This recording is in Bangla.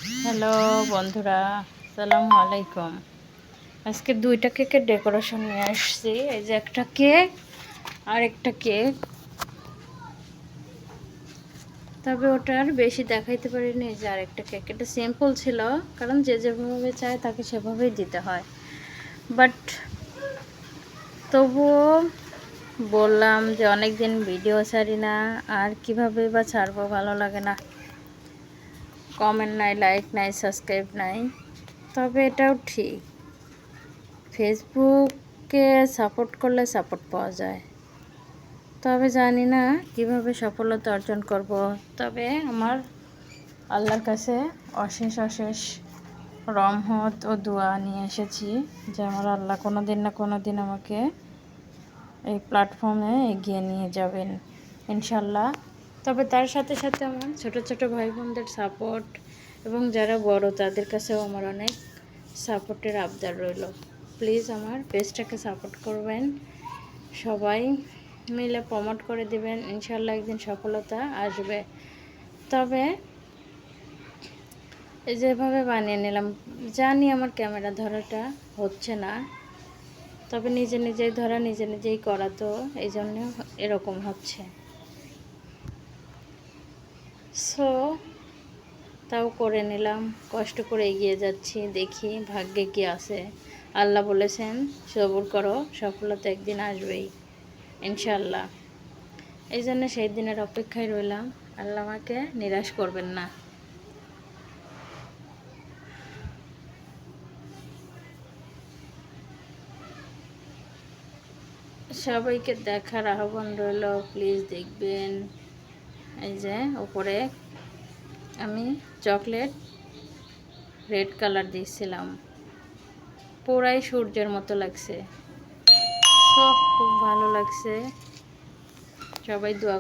হ্যালো বন্ধুরা, আসসালামু আলাইকুম। আজকে দুইটা কেকের ডেকোরেশন নিয়ে আসছি। এই যে একটা কেক আর একটা কেক, তবে ওটার বেশি দেখাইতে পারিনি। যে আরেকটা কেক, এটা সিম্পল ছিল, কারণ যে যেভাবে চায় তাকে সেভাবেই দিতে হয়। বাট তবুও বললাম যে অনেক দিন ভিডিও ছাড়ি না, আর কিভাবে বা ছাড়বো, ভালো লাগে না। কমেন্ট নাই, লাইক নাই, সাবস্ক্রাইব নাই। তবে এটাও ঠিক, ফেসবুকে সাপোর্ট করলে সাপোর্ট পাওয়া যায়। তবে জানি না কিভাবে সফলতা অর্জন করব। তবে আমার আল্লাহর কাছে অশেষ অশেষ রহমত ও দোয়া নিয়ে এসেছি যে আমার আল্লাহ কোনো দিন না কোনো দিন আমাকে এই প্ল্যাটফর্মে এগিয়ে নিয়ে যাবেন ইনশাল্লাহ। তবে তার সাথে সাথে আমার ছোট ছোট ভাই বোনদের সাপোর্ট, এবং যারা বড় তাদের কাছেও আমার অনেক সাপোর্টের আবদার রইল। প্লিজ আমার পেজটাকে সাপোর্ট করবেন, সবাই মিলে প্রমোট করে দিবেন। ইনশাল্লাহ একদিন সফলতা আসবে। তবে এই যেভাবে বানিয়ে নিলাম, জানি আমার ক্যামেরা ধরাটা হচ্ছে না, তবে নিজে নিজেই ধরা, নিজে নিজেই করা, তো এই জন্য এরকম হচ্ছে। সো তাও করে নিলাম, কষ্ট করে এগিয়ে যাচ্ছি, দেখি ভাগ্যে কি আছে। আল্লাহ বলেছেন সবুর করো, সফলতা একদিন আসবেই ইনশাল্লাহ। এই জন্য সেই দিনের অপেক্ষায় রইলাম। আল্লাহ আমাকে নিরাশ করবেন না। সবাইকে দেখার আহ্বান রইল, প্লিজ দেখবেন। এই যে উপরে আমি চকলেট রেড কালার দিয়েছিলাম, পুরাই সূর্যের মতো লাগছে। সব খুব ভালো লাগছে। সবাই দোয়া